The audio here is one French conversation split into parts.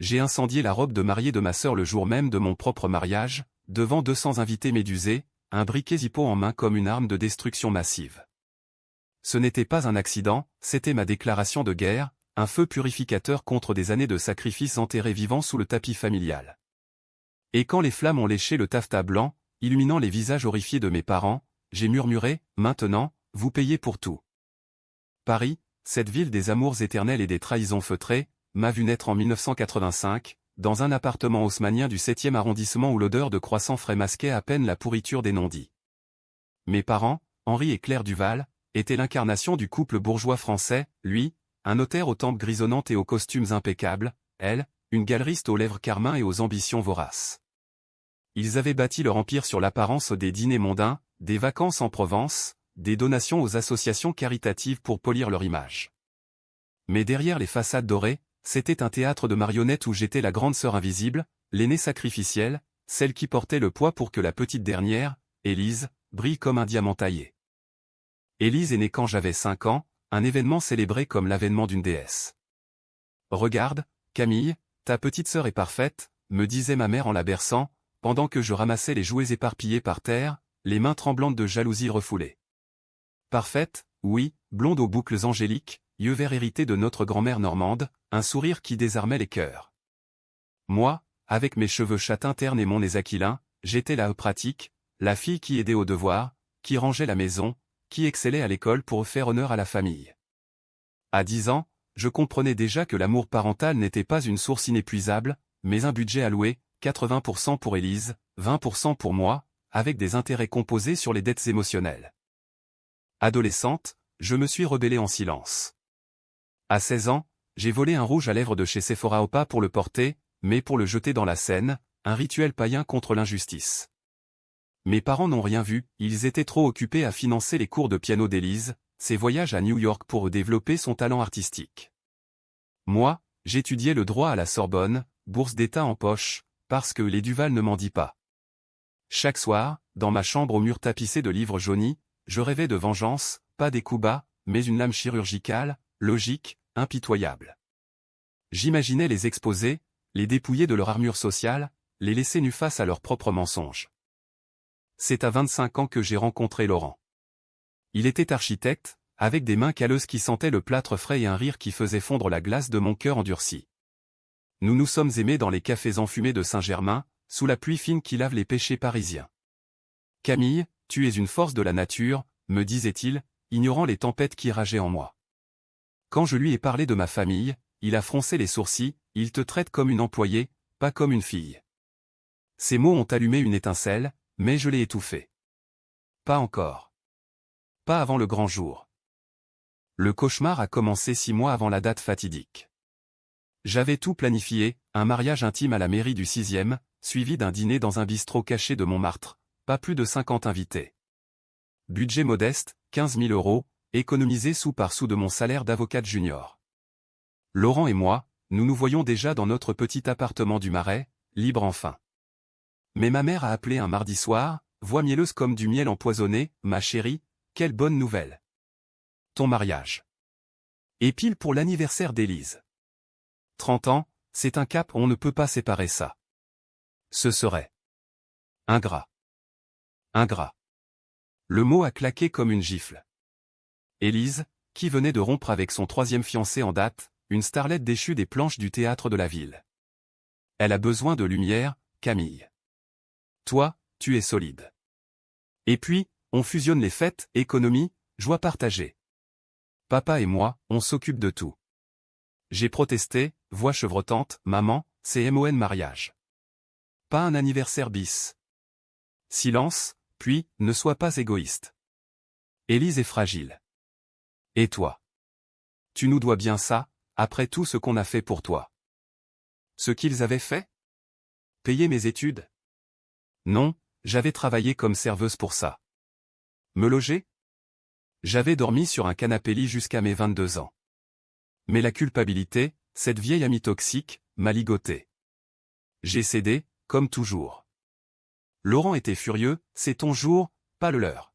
j'ai incendié la robe de mariée de ma sœur le jour même de mon propre mariage, devant 200 invités médusés, un briquet Zippo en main comme une arme de destruction massive. Ce n'était pas un accident, c'était ma déclaration de guerre, un feu purificateur contre des années de sacrifices enterrés vivants sous le tapis familial. Et quand les flammes ont léché le taffetas blanc, illuminant les visages horrifiés de mes parents, j'ai murmuré, maintenant, vous payez pour tout. Paris, cette ville des amours éternels et des trahisons feutrées, m'a vu naître en 1985, dans un appartement haussmannien du 7e arrondissement où l'odeur de croissant frais masquait à peine la pourriture des non-dits. Mes parents, Henri et Claire Duval, étaient l'incarnation du couple bourgeois français, lui, un notaire aux tempes grisonnantes et aux costumes impeccables, elle, une galeriste aux lèvres carmin et aux ambitions voraces. Ils avaient bâti leur empire sur l'apparence des dîners mondains, des vacances en Provence, des donations aux associations caritatives pour polir leur image. Mais derrière les façades dorées, c'était un théâtre de marionnettes où j'étais la grande sœur invisible, l'aînée sacrificielle, celle qui portait le poids pour que la petite dernière, Élise, brille comme un diamant taillé. Élise est née quand j'avais 5 ans, un événement célébré comme l'avènement d'une déesse. Regarde, Camille, ta petite sœur est parfaite, me disait ma mère en la berçant, pendant que je ramassais les jouets éparpillés par terre, les mains tremblantes de jalousie refoulée. Parfaite, oui, blonde aux boucles angéliques, yeux verts hérités de notre grand-mère normande, un sourire qui désarmait les cœurs. Moi, avec mes cheveux châtains ternes et mon nez aquilin, j'étais la pratique, la fille qui aidait aux devoirs, qui rangeait la maison, qui excellait à l'école pour faire honneur à la famille. À 10 ans, je comprenais déjà que l'amour parental n'était pas une source inépuisable, mais un budget alloué, 80% pour Élise, 20% pour moi, avec des intérêts composés sur les dettes émotionnelles. Adolescente, je me suis rebellée en silence. À 16 ans, j'ai volé un rouge à lèvres de chez Sephora au pas pour le porter, mais pour le jeter dans la Seine, un rituel païen contre l'injustice. Mes parents n'ont rien vu, ils étaient trop occupés à financer les cours de piano d'Élise, ses voyages à New York pour développer son talent artistique. Moi, j'étudiais le droit à la Sorbonne, bourse d'État en poche, parce que les Duval ne m'en dit pas. Chaque soir, dans ma chambre aux murs tapissés de livres jaunis, je rêvais de vengeance, pas des coups bas, mais une lame chirurgicale, logique, impitoyable. J'imaginais les exposer, les dépouiller de leur armure sociale, les laisser nus face à leurs propres mensonges. C'est à 25 ans que j'ai rencontré Laurent. Il était architecte, avec des mains calleuses qui sentaient le plâtre frais et un rire qui faisait fondre la glace de mon cœur endurci. Nous nous sommes aimés dans les cafés enfumés de Saint-Germain, sous la pluie fine qui lave les péchés parisiens. Camille, tu es une force de la nature, me disait-il, ignorant les tempêtes qui rageaient en moi. Quand je lui ai parlé de ma famille, il a froncé les sourcils, il te traite comme une employée, pas comme une fille. Ces mots ont allumé une étincelle, mais je l'ai étouffé. Pas encore. Pas avant le grand jour. Le cauchemar a commencé 6 mois avant la date fatidique. J'avais tout planifié, un mariage intime à la mairie du 6e, suivi d'un dîner dans un bistrot caché de Montmartre, pas plus de 50 invités. Budget modeste, 15 000 €, économisé sou par sou de mon salaire d'avocate junior. Laurent et moi, nous nous voyons déjà dans notre petit appartement du Marais, libre enfin. Mais ma mère a appelé un mardi soir, voix mielleuse comme du miel empoisonné, « Ma chérie, quelle bonne nouvelle. Ton mariage. Et pile pour l'anniversaire d'Élise. 30 ans, c'est un cap, on ne peut pas séparer ça. Ce serait ingrat. Ingrat. Le mot a claqué comme une gifle. Élise, qui venait de rompre avec son 3e fiancé en date, une starlette déchue des planches du théâtre de la ville. Elle a besoin de lumière, Camille. Toi, tu es solide. Et puis, on fusionne les fêtes, économie, joie partagée. Papa et moi, on s'occupe de tout. J'ai protesté, voix chevrotante, maman, c'est MON mariage. Pas un anniversaire bis. Silence, puis, ne sois pas égoïste. Élise est fragile. Et toi? Tu nous dois bien ça, après tout ce qu'on a fait pour toi. Ce qu'ils avaient fait? Payer mes études? Non, j'avais travaillé comme serveuse pour ça. Me loger? J'avais dormi sur un canapé-lit jusqu'à mes 22 ans. Mais la culpabilité, cette vieille amie toxique, m'a ligoté. J'ai cédé, comme toujours. Laurent était furieux, c'est ton jour, pas le leur.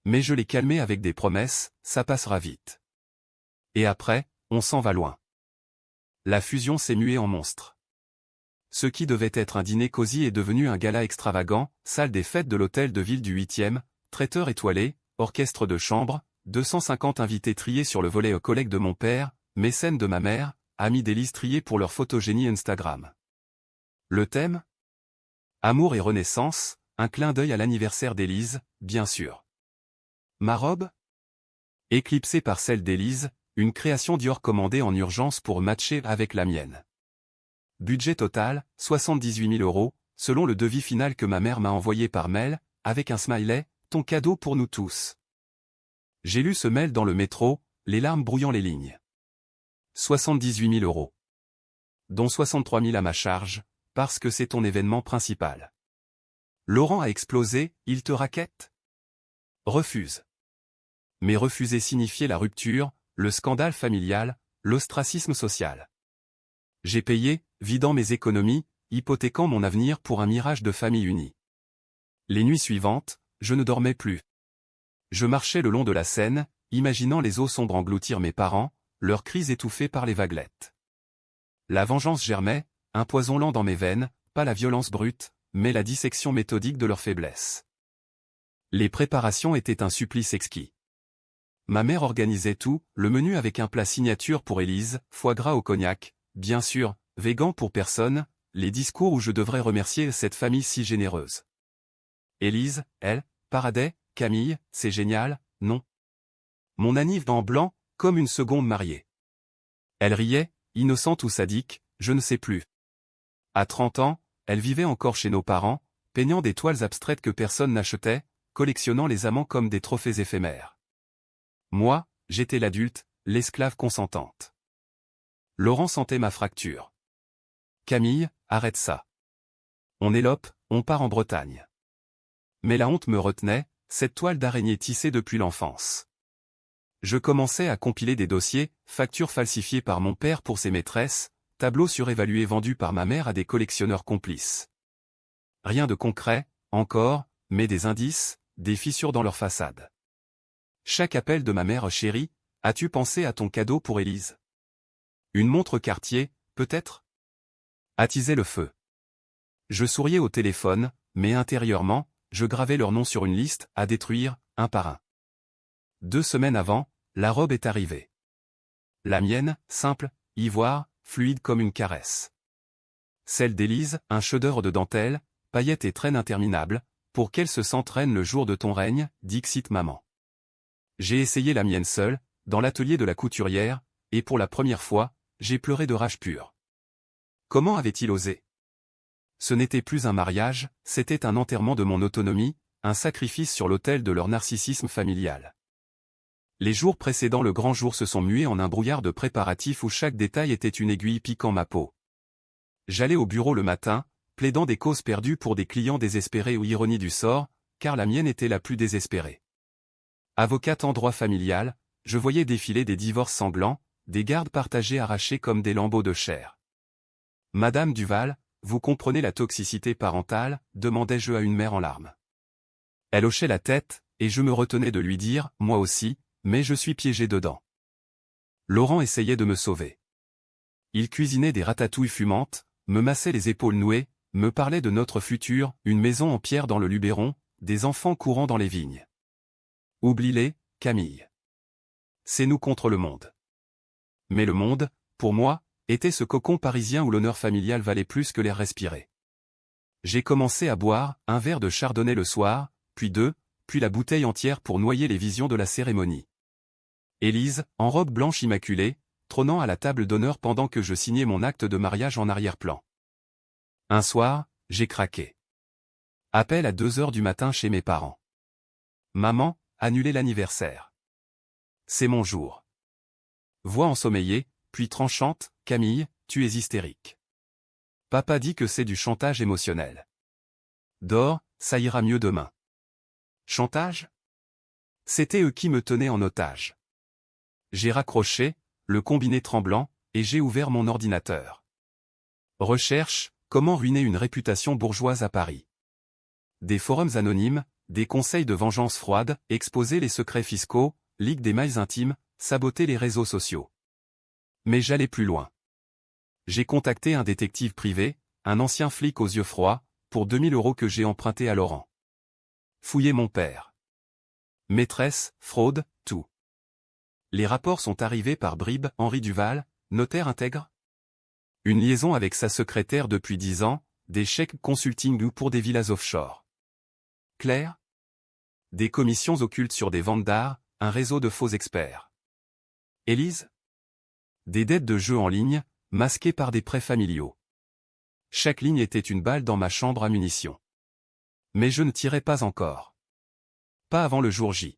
Mais je l'ai calmé avec des promesses, ça passera vite. Et après, on s'en va loin. La fusion s'est muée en monstre. Ce qui devait être un dîner cosy est devenu un gala extravagant, salle des fêtes de l'hôtel de ville du 8e, traiteur étoilé, orchestre de chambre, 250 invités triés sur le volet aux collègues de mon père, mécènes de ma mère, amis d'Élise triés pour leur photogénie Instagram. Le thème ? Amour et renaissance, un clin d'œil à l'anniversaire d'Élise, bien sûr. Ma robe ? Éclipsée par celle d'Élise, une création Dior commandée en urgence pour matcher avec la mienne. Budget total, 78 000 €, selon le devis final que ma mère m'a envoyé par mail, avec un smiley, ton cadeau pour nous tous. J'ai lu ce mail dans le métro, les larmes brouillant les lignes. 78 000 €. Dont 63 000 à ma charge, parce que c'est ton événement principal. Laurent a explosé, il te raquette ? Refuse. Mais refuser signifiait la rupture, le scandale familial, l'ostracisme social. J'ai payé, vidant mes économies, hypothéquant mon avenir pour un mirage de famille unie. Les nuits suivantes, je ne dormais plus. Je marchais le long de la Seine, imaginant les eaux sombres engloutir mes parents, leurs cris étouffés par les vaguelettes. La vengeance germait, un poison lent dans mes veines, pas la violence brute, mais la dissection méthodique de leur faiblesse. Les préparations étaient un supplice exquis. Ma mère organisait tout, le menu avec un plat signature pour Élise, foie gras au cognac, bien sûr, végan pour personne, les discours où je devrais remercier cette famille si généreuse. Élise, elle, paradait, Camille, c'est génial, non. Mon anniv en blanc, comme une seconde mariée. Elle riait, innocente ou sadique, je ne sais plus. À 30 ans, elle vivait encore chez nos parents, peignant des toiles abstraites que personne n'achetait, collectionnant les amants comme des trophées éphémères. Moi, j'étais l'adulte, l'esclave consentante. Laurent sentait ma fracture. Camille, arrête ça. On élope, on part en Bretagne. Mais la honte me retenait, cette toile d'araignée tissée depuis l'enfance. Je commençais à compiler des dossiers, factures falsifiées par mon père pour ses maîtresses, tableaux surévalués vendus par ma mère à des collectionneurs complices. Rien de concret, encore, mais des indices, des fissures dans leur façade. Chaque appel de ma mère chérie, as-tu pensé à ton cadeau pour Élise ? Une montre Cartier, peut-être ? Attisait le feu. Je souriais au téléphone, mais intérieurement, je gravais leurs noms sur une liste, à détruire, un par un. 2 semaines avant, la robe est arrivée. La mienne, simple, ivoire, fluide comme une caresse. Celle d'Élise, un chef-d'œuvre de dentelle, paillettes et traîne interminables, pour qu'elle se sente reine le jour de ton règne, dixit maman. J'ai essayé la mienne seule, dans l'atelier de la couturière, et pour la première fois, j'ai pleuré de rage pure. Comment avait-il osé ? Ce n'était plus un mariage, c'était un enterrement de mon autonomie, un sacrifice sur l'autel de leur narcissisme familial. Les jours précédant le grand jour se sont mués en un brouillard de préparatifs où chaque détail était une aiguille piquant ma peau. J'allais au bureau le matin, plaidant des causes perdues pour des clients désespérés ou ironie du sort, car la mienne était la plus désespérée. Avocate en droit familial, je voyais défiler des divorces sanglants, des gardes partagés arrachés comme des lambeaux de chair. Madame Duval, vous comprenez la toxicité parentale, demandai-je à une mère en larmes. Elle hochait la tête, et je me retenais de lui dire, moi aussi, mais je suis piégé dedans. Laurent essayait de me sauver. Il cuisinait des ratatouilles fumantes, me massait les épaules nouées, me parlait de notre futur, une maison en pierre dans le Luberon, des enfants courant dans les vignes. Oublie-les, Camille. C'est nous contre le monde. Mais le monde, pour moi, était ce cocon parisien où l'honneur familial valait plus que l'air respiré. J'ai commencé à boire un verre de chardonnay le soir, puis 2, puis la bouteille entière pour noyer les visions de la cérémonie. Élise, en robe blanche immaculée, trônant à la table d'honneur pendant que je signais mon acte de mariage en arrière-plan. Un soir, j'ai craqué. Appel à 2 heures du matin chez mes parents. Maman, annulez l'anniversaire. C'est mon jour. Voix ensommeillée, puis tranchante, Camille, tu es hystérique. Papa dit que c'est du chantage émotionnel. Dors, ça ira mieux demain. Chantage ? C'était eux qui me tenaient en otage. J'ai raccroché, le combiné tremblant, et j'ai ouvert mon ordinateur. Recherche, comment ruiner une réputation bourgeoise à Paris. Des forums anonymes, des conseils de vengeance froide, exposer les secrets fiscaux, ligue des mailles intimes, saboter les réseaux sociaux. Mais j'allais plus loin. J'ai contacté un détective privé, un ancien flic aux yeux froids, pour 2000 € que j'ai emprunté à Laurent. Fouillé mon père. Maîtresse, fraude, tout. Les rapports sont arrivés par bribes. Henri Duval, notaire intègre. Une liaison avec sa secrétaire depuis 10 ans, des chèques consulting pour des villas offshore. Claire. Des commissions occultes sur des ventes d'art, un réseau de faux experts. Élise. Des dettes de jeux en ligne, masquées par des prêts familiaux. Chaque ligne était une balle dans ma chambre à munitions. Mais je ne tirais pas encore. Pas avant le jour J.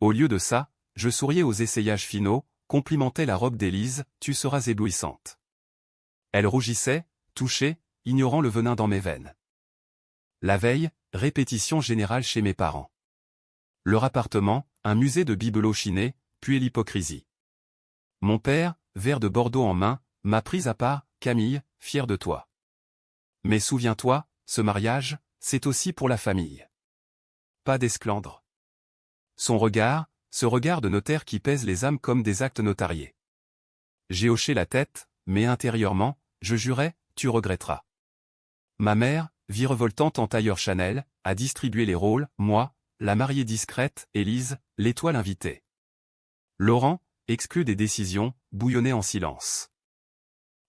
Au lieu de ça, je souriais aux essayages finaux, complimentais la robe d'Élise, tu seras éblouissante. Elle rougissait, touchée, ignorant le venin dans mes veines. La veille, répétition générale chez mes parents. Leur appartement, un musée de bibelots chinés, puis l'hypocrisie. Mon père, verre de Bordeaux en main, m'a prise à part, Camille, fière de toi. Mais souviens-toi, ce mariage, c'est aussi pour la famille. Pas d'esclandre. Son regard, ce regard de notaire qui pèse les âmes comme des actes notariés. J'ai hoché la tête, mais intérieurement, je jurais, tu regretteras. Ma mère, virevoltante en tailleur Chanel, a distribué les rôles, moi, la mariée discrète, Élise, l'étoile invitée. Laurent, exclu des décisions, bouillonnait en silence.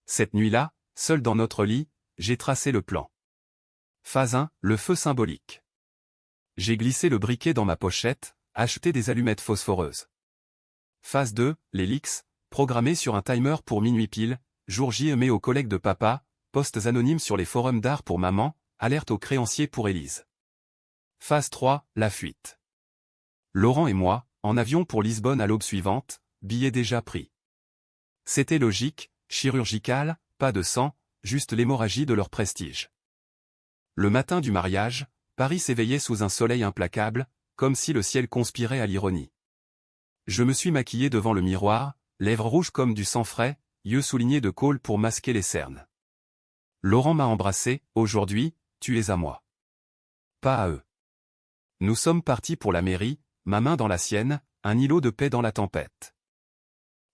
Cette nuit-là, seul dans notre lit, j'ai tracé le plan. Phase 1, le feu symbolique. J'ai glissé le briquet dans ma pochette, acheté des allumettes phosphoreuses. Phase 2, l'hélix, programmé sur un timer pour minuit pile, jour J émet aux collègues de papa, posts anonymes sur les forums d'art pour maman, alerte aux créanciers pour Élise. Phase 3, la fuite. Laurent et moi, en avion pour Lisbonne à l'aube suivante, billets déjà pris. C'était logique, chirurgical, pas de sang, juste l'hémorragie de leur prestige. Le matin du mariage, Paris s'éveillait sous un soleil implacable, comme si le ciel conspirait à l'ironie. Je me suis maquillé devant le miroir, lèvres rouges comme du sang frais, yeux soulignés de colle pour masquer les cernes. Laurent m'a embrassé, aujourd'hui, tu es à moi. Pas à eux. Nous sommes partis pour la mairie, ma main dans la sienne, un îlot de paix dans la tempête.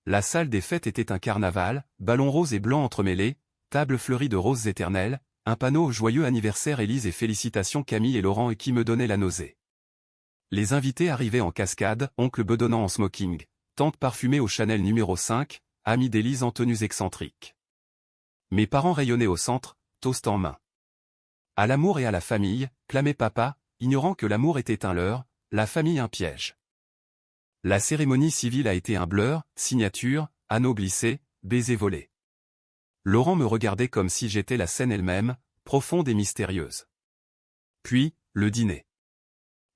La salle des fêtes était un carnaval, ballons roses et blancs entremêlés, table fleurie de roses éternelles, un panneau joyeux anniversaire Élise et félicitations Camille et Laurent et qui me donnait la nausée. Les invités arrivaient en cascade, oncle bedonnant en smoking, tante parfumée au Chanel numéro 5, amie d'Élise en tenues excentriques. Mes parents rayonnaient au centre, toast en main. À l'amour et à la famille, clamait papa, ignorant que l'amour était un leurre, la famille un piège. La cérémonie civile a été un blur, signature, anneau glissé, baiser volé. Laurent me regardait comme si j'étais la scène elle-même, profonde et mystérieuse. Puis, le dîner.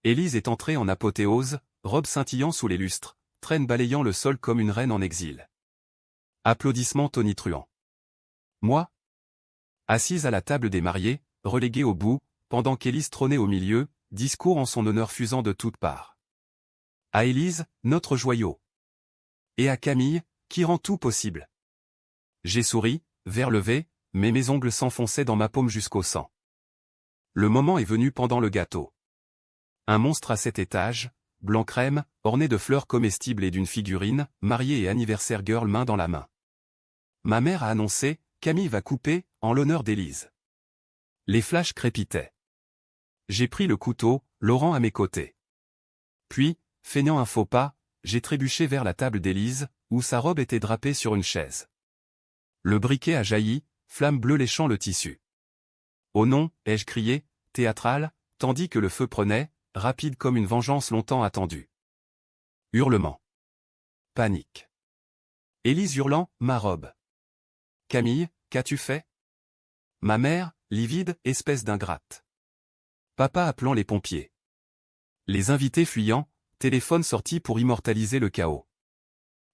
Élise est entrée en apothéose, robe scintillant sous les lustres, traîne balayant le sol comme une reine en exil. Applaudissements tonitruants. Moi, assise à la table des mariés, reléguée au bout, pendant qu'Élise trônait au milieu, discours en son honneur fusant de toutes parts. À Élise, notre joyau. Et à Camille, qui rend tout possible. J'ai souri, vers levé, mais mes ongles s'enfonçaient dans ma paume jusqu'au sang. Le moment est venu pendant le gâteau. Un monstre à 7 étages, blanc crème, orné de fleurs comestibles et d'une figurine, mariée et anniversaire girl main dans la main. Ma mère a annoncé, Camille va couper, en l'honneur d'Élise. Les flashs crépitaient. J'ai pris le couteau, Laurent à mes côtés. Puis, feignant un faux pas, j'ai trébuché vers la table d'Élise, où sa robe était drapée sur une chaise. Le briquet a jailli, flamme bleue léchant le tissu. Oh non, ai-je crié, théâtral, tandis que le feu prenait, rapide comme une vengeance longtemps attendue. Hurlement. Panique. Élise hurlant, ma robe. Camille, qu'as-tu fait? Ma mère, livide, espèce d'ingrate. Papa appelant les pompiers. Les invités fuyant, téléphone sorti pour immortaliser le chaos.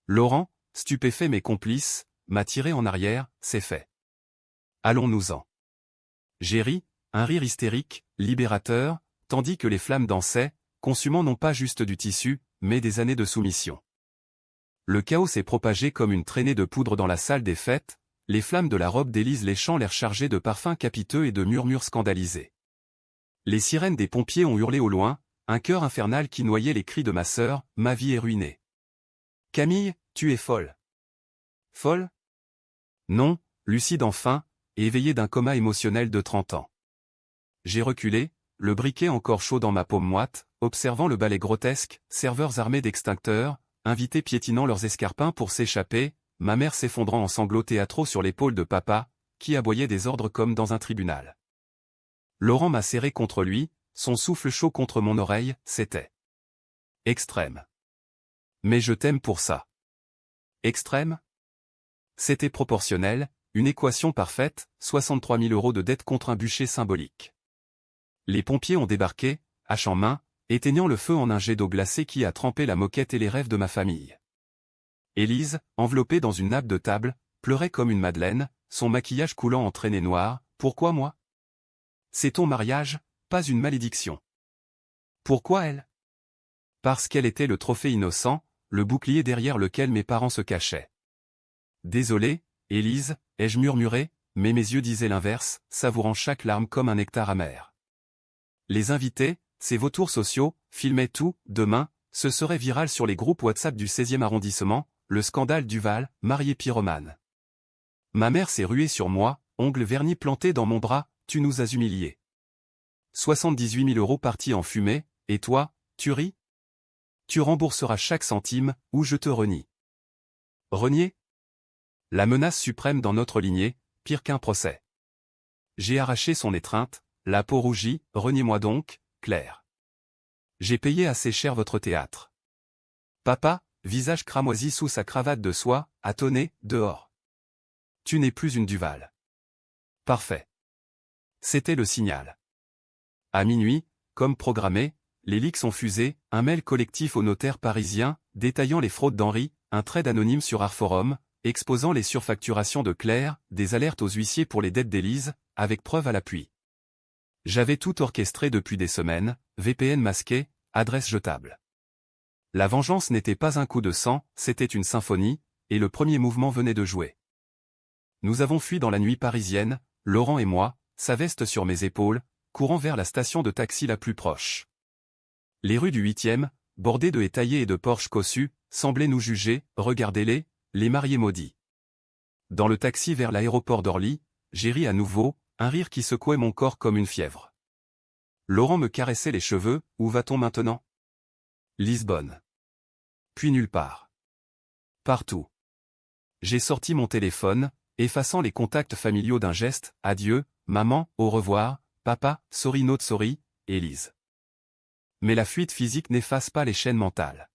Laurent, stupéfait mais complice, m'a tiré en arrière, c'est fait. Allons-nous-en. J'ai ri, un rire hystérique, libérateur, tandis que les flammes dansaient, consumant non pas juste du tissu, mais des années de soumission. Le chaos s'est propagé comme une traînée de poudre dans la salle des fêtes, les flammes de la robe d'Élise léchant l'air chargé de parfums capiteux et de murmures scandalisés. Les sirènes des pompiers ont hurlé au loin, un chœur infernal qui noyait les cris de ma sœur, ma vie est ruinée. Camille, tu es folle. Folle? Non, lucide enfin, et éveillé d'un coma émotionnel de 30 ans. J'ai reculé, le briquet encore chaud dans ma paume moite, observant le ballet grotesque, serveurs armés d'extincteurs, invités piétinant leurs escarpins pour s'échapper, ma mère s'effondrant en sanglots théâtraux sur l'épaule de papa, qui aboyait des ordres comme dans un tribunal. Laurent m'a serré contre lui, son souffle chaud contre mon oreille, c'était extrême. Mais je t'aime pour ça. Extrême? C'était proportionnel, une équation parfaite, 63 000 € de dette contre un bûcher symbolique. Les pompiers ont débarqué, hache en main, éteignant le feu en un jet d'eau glacée qui a trempé la moquette et les rêves de ma famille. Élise, enveloppée dans une nappe de table, pleurait comme une madeleine, son maquillage coulant en traînées noires. Pourquoi moi? C'est ton mariage, pas une malédiction. Pourquoi elle? Parce qu'elle était le trophée innocent, le bouclier derrière lequel mes parents se cachaient. Désolé, Élise, ai-je murmuré, mais mes yeux disaient l'inverse, savourant chaque larme comme un nectar amer. Les invités, ces vautours sociaux, filmaient tout. Demain, ce serait viral sur les groupes WhatsApp du 16e arrondissement, le scandale Duval, marié pyromane. Ma mère s'est ruée sur moi, ongles vernis plantés dans mon bras, tu nous as humiliés. 78 000 € partis en fumée, et toi, tu ris? Tu rembourseras chaque centime, ou je te renie. Renier? La menace suprême dans notre lignée, pire qu'un procès. J'ai arraché son étreinte, la peau rougie, reniez-moi donc, Claire. J'ai payé assez cher votre théâtre. Papa, visage cramoisi sous sa cravate de soie, attonné, dehors. Tu n'es plus une Duval. Parfait. C'était le signal. À minuit, comme programmé, les leaks ont fusé, un mail collectif au notaire parisien, détaillant les fraudes d'Henri, un trade anonyme sur Artforum, exposant les surfacturations de Claire, des alertes aux huissiers pour les dettes d'Élise, avec preuve à l'appui. J'avais tout orchestré depuis des semaines, VPN masqué, adresse jetable. La vengeance n'était pas un coup de sang, c'était une symphonie, et le premier mouvement venait de jouer. Nous avons fui dans la nuit parisienne, Laurent et moi, sa veste sur mes épaules, courant vers la station de taxi la plus proche. Les rues du 8e, bordées de haies taillées et de porches cossus, semblaient nous juger, regardez-les, les mariés maudits. Dans le taxi vers l'aéroport d'Orly, j'ai ri à nouveau, un rire qui secouait mon corps comme une fièvre. Laurent me caressait les cheveux, où va-t-on maintenant? Lisbonne. Puis nulle part. Partout. J'ai sorti mon téléphone, effaçant les contacts familiaux d'un geste, adieu, maman, au revoir, papa, sorry not sorry, Élise. Mais la fuite physique n'efface pas les chaînes mentales.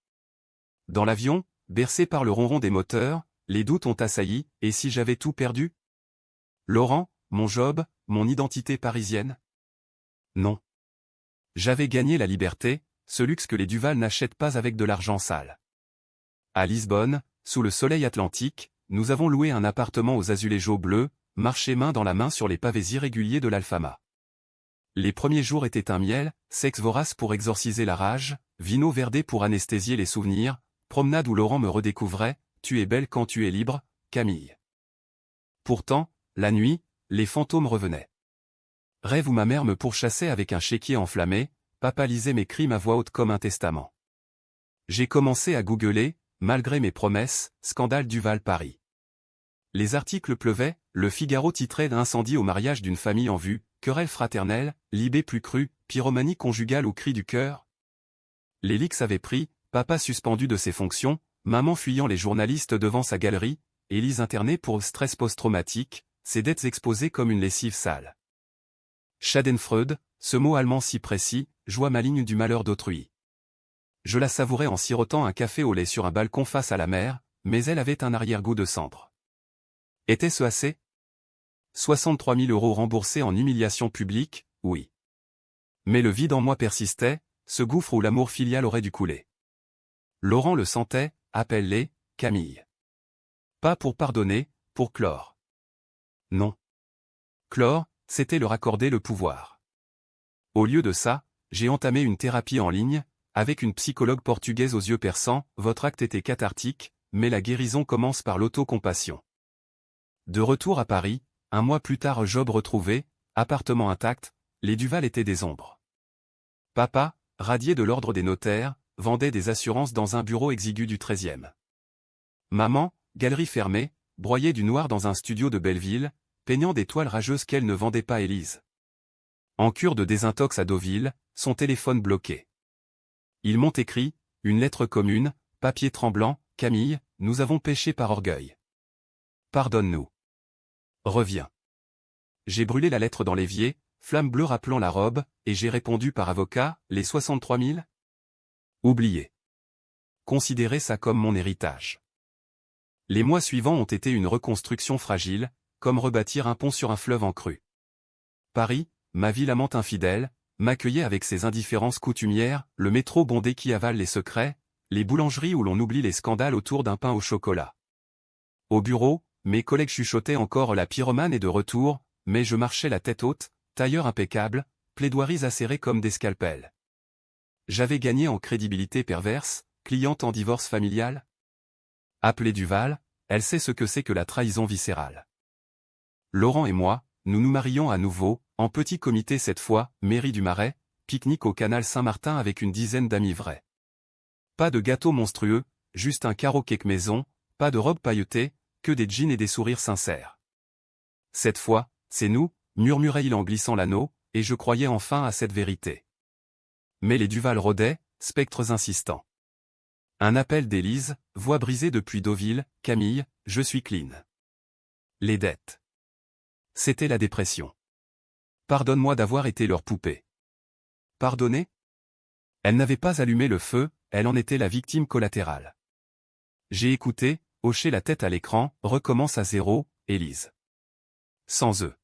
Dans l'avion, bercé par le ronron des moteurs, les doutes ont assailli, et si j'avais tout perdu? Laurent, mon job, mon identité parisienne? Non. J'avais gagné la liberté, ce luxe que les Duval n'achètent pas avec de l'argent sale. À Lisbonne, sous le soleil atlantique, nous avons loué un appartement aux azuléjos bleus, marché main dans la main sur les pavés irréguliers de l'Alfama. Les premiers jours étaient un miel, sexe vorace pour exorciser la rage, vino verdé pour anesthésier les souvenirs, promenade où Laurent me redécouvrait, tu es belle quand tu es libre, Camille. Pourtant, la nuit, les fantômes revenaient. Rêve où ma mère me pourchassait avec un chéquier enflammé, papa lisait mes crimes à voix haute comme un testament. J'ai commencé à googler, malgré mes promesses, scandale Duval Paris. Les articles pleuvaient, le Figaro titrait d'incendie au mariage d'une famille en vue, querelle fraternelle, libé plus cru, pyromanie conjugale au cri du cœur. Les leaks avaient pris, papa suspendu de ses fonctions, maman fuyant les journalistes devant sa galerie, Élise internée pour stress post-traumatique, ses dettes exposées comme une lessive sale. Schadenfreude, ce mot allemand si précis, joie maligne du malheur d'autrui. Je la savourais en sirotant un café au lait sur un balcon face à la mer, mais elle avait un arrière-goût de cendre. Était-ce assez? 63 000 € remboursés en humiliation publique, oui. Mais le vide en moi persistait, ce gouffre où l'amour filial aurait dû couler. Laurent le sentait, appelle-les, Camille. Pas pour pardonner, pour clore. Non. Clore, c'était leur accorder le pouvoir. Au lieu de ça, j'ai entamé une thérapie en ligne, avec une psychologue portugaise aux yeux perçants, votre acte était cathartique, mais la guérison commence par l'autocompassion. De retour à Paris, un mois plus tard job retrouvé, appartement intact, les Duval étaient des ombres. Papa, radié de l'ordre des notaires, vendait des assurances dans un bureau exigu du 13e. Maman, galerie fermée, broyait du noir dans un studio de Belleville, peignant des toiles rageuses qu'elle ne vendait pas Élise. En cure de désintox à Deauville, son téléphone bloqué. Ils m'ont écrit, une lettre commune, papier tremblant, Camille, nous avons péché par orgueil. Pardonne-nous. Reviens. J'ai brûlé la lettre dans l'évier, flamme bleue rappelant la robe, et j'ai répondu par avocat, les 63 000 ? Oubliez. Considérez ça comme mon héritage. Les mois suivants ont été une reconstruction fragile, comme rebâtir un pont sur un fleuve en crue. Paris, ma ville amante infidèle, m'accueillait avec ses indifférences coutumières, le métro bondé qui avale les secrets, les boulangeries où l'on oublie les scandales autour d'un pain au chocolat. Au bureau, mes collègues chuchotaient encore la pyromane est de retour, mais je marchais la tête haute, tailleur impeccable, plaidoiries acérées comme des scalpels. J'avais gagné en crédibilité perverse, cliente en divorce familial. Appelée Duval, elle sait ce que c'est que la trahison viscérale. Laurent et moi, nous nous marions à nouveau, en petit comité cette fois, mairie du Marais, pique-nique au canal Saint-Martin avec une dizaine d'amis vrais. Pas de gâteau monstrueux, juste un carreau cake maison, pas de robe pailletée, que des jeans et des sourires sincères. Cette fois, c'est nous, murmurait-il en glissant l'anneau, et je croyais enfin à cette vérité. Mais les Duval rôdaient, spectres insistants. Un appel d'Élise, voix brisée depuis Deauville, Camille, je suis clean. Les dettes. C'était la dépression. Pardonne-moi d'avoir été leur poupée. Pardonner ? Elle n'avait pas allumé le feu, elle en était la victime collatérale. J'ai écouté, hoché la tête à l'écran, recommence à zéro, Élise. Sans eux.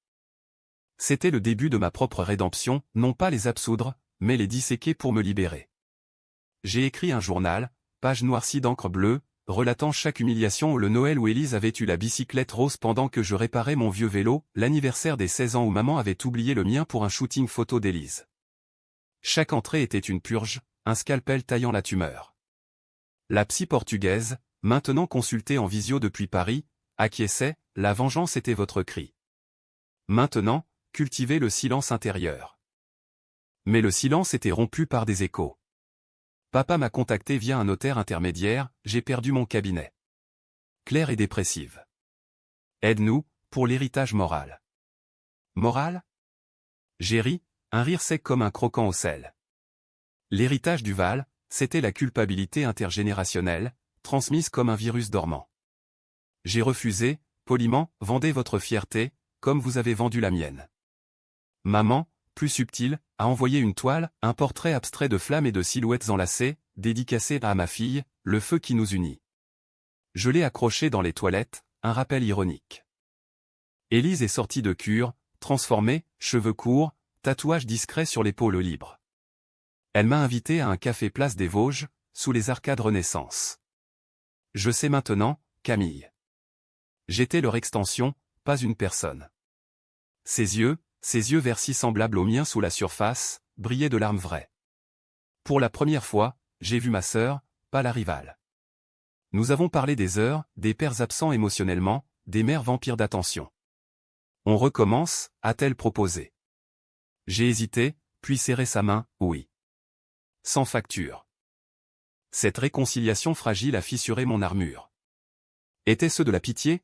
C'était le début de ma propre rédemption, non pas les absoudre, mais les disséquer pour me libérer. J'ai écrit un journal, page noircie d'encre bleue, relatant chaque humiliation, le Noël où Élise avait eu la bicyclette rose pendant que je réparais mon vieux vélo, l'anniversaire des 16 ans où maman avait oublié le mien pour un shooting photo d'Élise. Chaque entrée était une purge, un scalpel taillant la tumeur. La psy portugaise, maintenant consultée en visio depuis Paris, acquiesçait, la vengeance était votre cri. Maintenant, cultivez le silence intérieur. Mais le silence était rompu par des échos. Papa m'a contacté via un notaire intermédiaire, j'ai perdu mon cabinet. Claire est dépressive. Aide-nous, pour l'héritage moral. Moral ? J'ai ri, un rire sec comme un croquant au sel. L'héritage Duval, c'était la culpabilité intergénérationnelle, transmise comme un virus dormant. J'ai refusé, poliment, vendez votre fierté, comme vous avez vendu la mienne. Maman, plus subtile, a envoyé une toile, un portrait abstrait de flammes et de silhouettes enlacées, dédicacé à ma fille, le feu qui nous unit. Je l'ai accroché dans les toilettes, un rappel ironique. Élise est sortie de cure, transformée, cheveux courts, tatouage discret sur l'épaule libre. Elle m'a invité à un café place des Vosges, sous les arcades Renaissance. Je sais maintenant, Camille. J'étais leur extension, pas une personne. Ses yeux verts si semblables aux miens sous la surface, brillaient de larmes vraies. Pour la première fois, j'ai vu ma sœur, pas la rivale. Nous avons parlé des heures, des pères absents émotionnellement, des mères vampires d'attention. On recommence, a-t-elle proposé. J'ai hésité, puis serré sa main, oui. Sans facture. Cette réconciliation fragile a fissuré mon armure. Était-ce de la pitié ?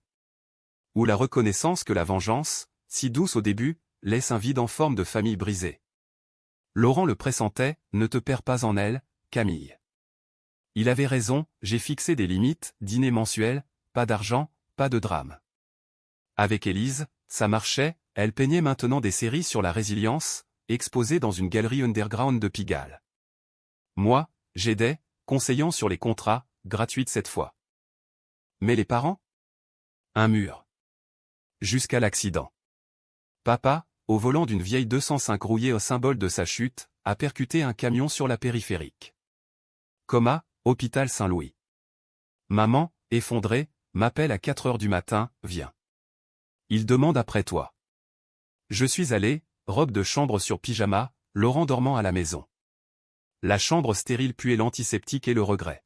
Ou la reconnaissance que la vengeance, si douce au début, laisse un vide en forme de famille brisée. Laurent le pressentait, ne te perds pas en elle, Camille. Il avait raison, j'ai fixé des limites, dîner mensuel, pas d'argent, pas de drame. Avec Élise, ça marchait, elle peignait maintenant des séries sur la résilience, exposées dans une galerie underground de Pigalle. Moi, j'aidais, conseillant sur les contrats, gratuites cette fois. Mais les parents ? Un mur. Jusqu'à l'accident. Papa, au volant d'une vieille 205 rouillée au symbole de sa chute, a percuté un camion sur la périphérique. Coma, hôpital Saint-Louis. Maman, effondrée, m'appelle à 4 heures du matin, viens. Il demande après toi. Je suis allé, robe de chambre sur pyjama, Laurent dormant à la maison. La chambre stérile puait l'antiseptique et le regret.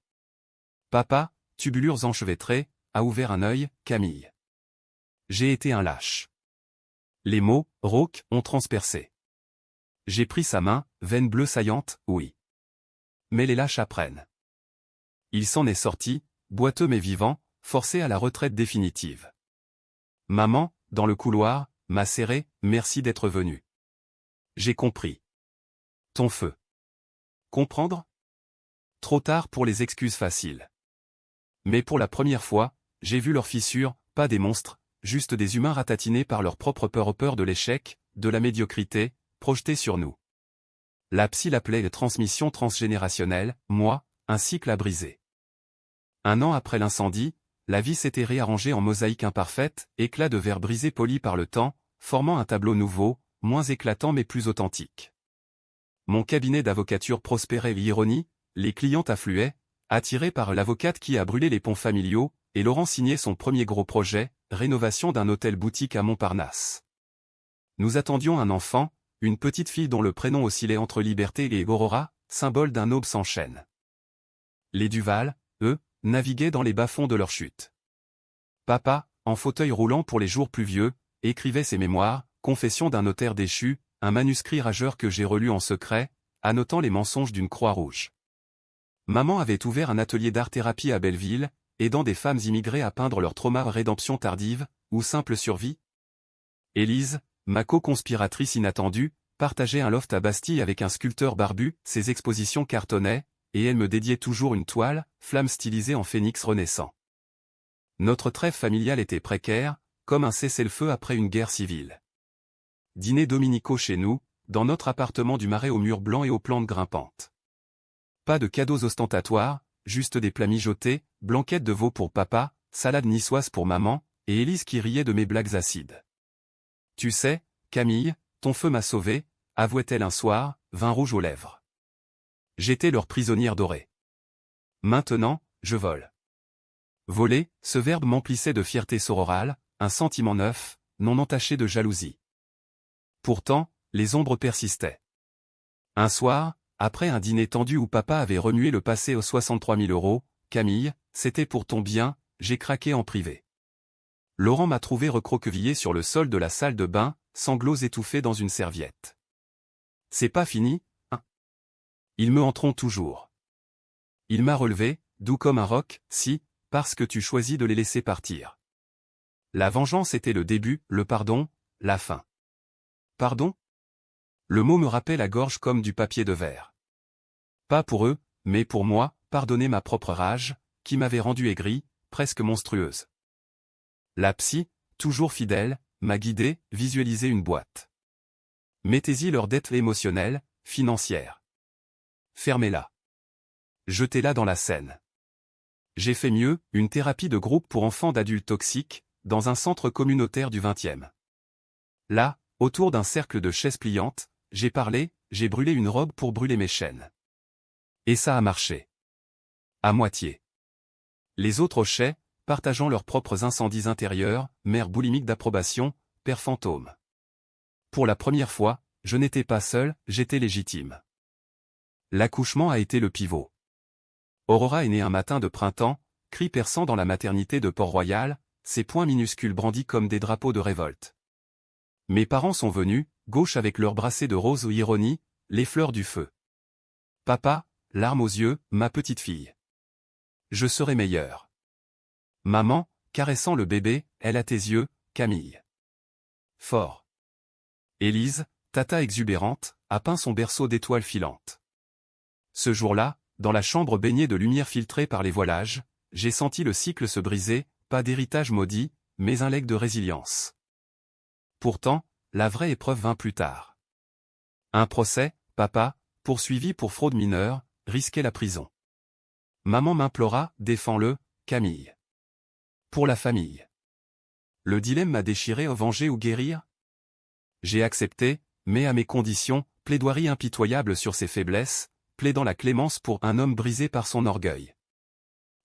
Papa, tubulures enchevêtrées, a ouvert un œil, Camille. J'ai été un lâche. Les mots, rauques, ont transpercé. J'ai pris sa main, veine bleue saillante, oui. Mais les lâches apprennent. Il s'en est sorti, boiteux mais vivant, forcé à la retraite définitive. Maman, dans le couloir, m'a serré, merci d'être venue. J'ai compris. Ton feu. Comprendre? Trop tard pour les excuses faciles. Mais pour la première fois, j'ai vu leurs fissures, pas des monstres, juste des humains ratatinés par leur propre peur de l'échec, de la médiocrité, projetée sur nous. La psy l'appelait transmission transgénérationnelle, moi, un cycle à briser. 1 an après l'incendie, la vie s'était réarrangée en mosaïque imparfaite, éclat de verre brisé poli par le temps, formant un tableau nouveau, moins éclatant mais plus authentique. Mon cabinet d'avocature prospérait l'ironie, les clientes affluaient, attirées par l'avocate qui a brûlé les ponts familiaux, et Laurent signait son premier gros projet, rénovation d'un hôtel-boutique à Montparnasse. Nous attendions un enfant, une petite fille dont le prénom oscillait entre Liberté et Aurora, symbole d'un aube sans chaîne. Les Duval, eux, naviguaient dans les bas-fonds de leur chute. Papa, en fauteuil roulant pour les jours pluvieux, écrivait ses mémoires, Confession d'un notaire déchu, un manuscrit rageur que j'ai relu en secret, annotant les mensonges d'une Croix-Rouge. Maman avait ouvert un atelier d'art-thérapie à Belleville, aidant des femmes immigrées à peindre leur trauma rédemption tardive, ou simple survie. Élise, ma co-conspiratrice inattendue, partageait un loft à Bastille avec un sculpteur barbu, ses expositions cartonnaient, et elle me dédiait toujours une toile, flamme stylisée en phénix renaissant. Notre trêve familiale était précaire, comme un cessez-le-feu après une guerre civile. Dîner dominicaux chez nous, dans notre appartement du Marais aux murs blancs et aux plantes grimpantes. Pas de cadeaux ostentatoires, juste des plats mijotés, blanquettes de veau pour papa, salade niçoise pour maman, et Élise qui riait de mes blagues acides. Tu sais, Camille, ton feu m'a sauvé, avouait-elle un soir, vin rouge aux lèvres. J'étais leur prisonnière dorée. Maintenant, je vole. Voler, ce verbe m'emplissait de fierté sororale, un sentiment neuf, non entaché de jalousie. Pourtant, les ombres persistaient. Un soir, après un dîner tendu où papa avait remué le passé aux 63 000 €, Camille, c'était pour ton bien, j'ai craqué en privé. Laurent m'a trouvé recroquevillé sur le sol de la salle de bain, sanglots étouffés dans une serviette. C'est pas fini, hein? Ils me hanteront toujours. Il m'a relevé, doux comme un roc, si, parce que tu choisis de les laisser partir. La vengeance était le début, le pardon, la fin. Pardon? Le mot me râpait la gorge comme du papier de verre. Pas pour eux, mais pour moi, pardonner ma propre rage, qui m'avait rendu aigri, presque monstrueuse. La psy, toujours fidèle, m'a guidé, visualisé une boîte. Mettez-y leur dette émotionnelle, financière. Fermez-la. Jetez-la dans la Seine. J'ai fait mieux, une thérapie de groupe pour enfants d'adultes toxiques, dans un centre communautaire du 20e. Là, autour d'un cercle de chaises pliantes, j'ai parlé, j'ai brûlé une robe pour brûler mes chaînes. Et ça a marché. À moitié. Les autres hochaient, partageant leurs propres incendies intérieurs, mère boulimique d'approbation, père fantôme. Pour la première fois, je n'étais pas seul, j'étais légitime. L'accouchement a été le pivot. Aurora est née un matin de printemps, cri perçant dans la maternité de Port-Royal, ses poings minuscules brandis comme des drapeaux de révolte. Mes parents sont venus, gauche avec leurs brassées de rose ou ironie, les fleurs du feu. Papa, larmes aux yeux, ma petite fille. Je serai meilleure. Maman, caressant le bébé, elle a tes yeux, Camille. Fort. Élise, tata exubérante, a peint son berceau d'étoiles filantes. Ce jour-là, dans la chambre baignée de lumière filtrée par les voilages, j'ai senti le cycle se briser, pas d'héritage maudit, mais un legs de résilience. Pourtant, la vraie épreuve vint plus tard. Un procès, papa, poursuivi pour fraude mineure, risquait la prison. Maman m'implora, défends-le, Camille. Pour la famille. Le dilemme m'a déchiré, venger ou guérir? J'ai accepté, mais à mes conditions, plaidoirie impitoyable sur ses faiblesses, plaidant la clémence pour un homme brisé par son orgueil.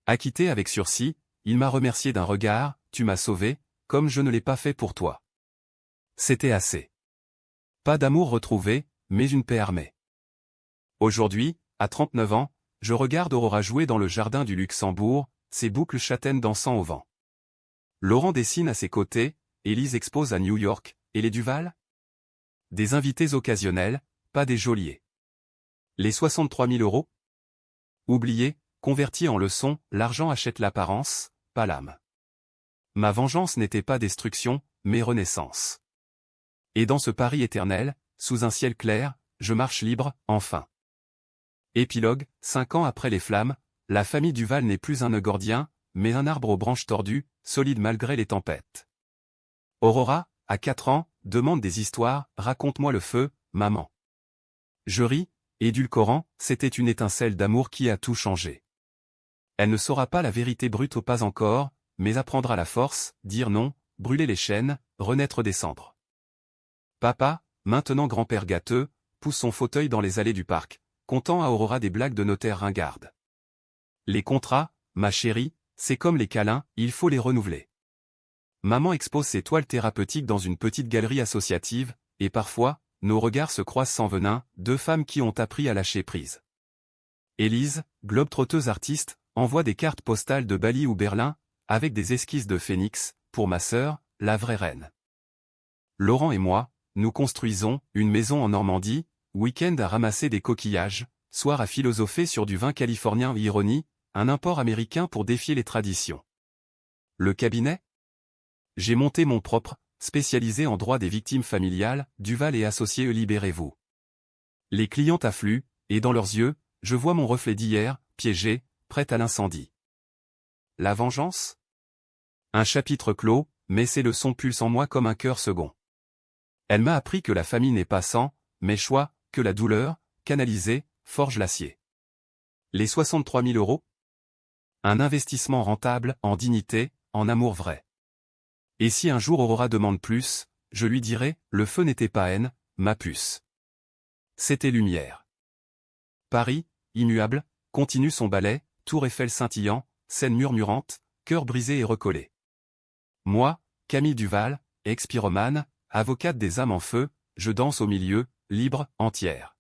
Acquitté avec sursis, il m'a remercié d'un regard, tu m'as sauvé, comme je ne l'ai pas fait pour toi. C'était assez. Pas d'amour retrouvé, mais une paix armée. Aujourd'hui, à 39 ans, je regarde Aurora jouer dans le jardin du Luxembourg, ses boucles châtaines dansant au vent. Laurent dessine à ses côtés, Élise expose à New York, et les Duval? Des invités occasionnels, pas des geôliers. Les 63 000 €? Oubliés, convertis en leçons, l'argent achète l'apparence, pas l'âme. Ma vengeance n'était pas destruction, mais renaissance. Et dans ce Paris éternel, sous un ciel clair, je marche libre, enfin. Épilogue, 5 ans après les flammes, la famille Duval n'est plus un nœud gordien, mais un arbre aux branches tordues, solide malgré les tempêtes. Aurora, à 4 ans, demande des histoires, raconte-moi le feu, maman. Je ris, édulcorant, c'était une étincelle d'amour qui a tout changé. Elle ne saura pas la vérité brute au pas encore, mais apprendra la force, dire non, brûler les chaînes, renaître des cendres. Papa, maintenant grand-père gâteux, pousse son fauteuil dans les allées du parc, contant à Aurora des blagues de notaire ringarde. Les contrats, ma chérie, c'est comme les câlins, il faut les renouveler. Maman expose ses toiles thérapeutiques dans une petite galerie associative, et parfois, nos regards se croisent sans venin, deux femmes qui ont appris à lâcher prise. Élise, globe-trotteuse artiste, envoie des cartes postales de Bali ou Berlin, avec des esquisses de phénix, pour ma sœur, la vraie reine. Laurent et moi, nous construisons une maison en Normandie, week-end à ramasser des coquillages, soir à philosopher sur du vin californien ironie, un import américain pour défier les traditions. Le cabinet? J'ai monté mon propre, spécialisé en droit des victimes familiales, Duval et associés libérez-vous. Les clients affluent, et dans leurs yeux, je vois mon reflet d'hier, piégé, prêt à l'incendie. La vengeance? Un chapitre clos, mais ces leçons pulsent en moi comme un cœur second. Elle m'a appris que la famille n'est pas sang, mais choix, que la douleur, canalisée, forge l'acier. Les 63 000 €? Un investissement rentable, en dignité, en amour vrai. Et si un jour Aurora demande plus, je lui dirai, le feu n'était pas haine, ma puce. C'était lumière. Paris, immuable, continue son ballet, tour Eiffel scintillant, scène murmurante, cœur brisé et recollé. Moi, Camille Duval, ex-pyromane, avocate des âmes en feu, je danse au milieu, libre, entière.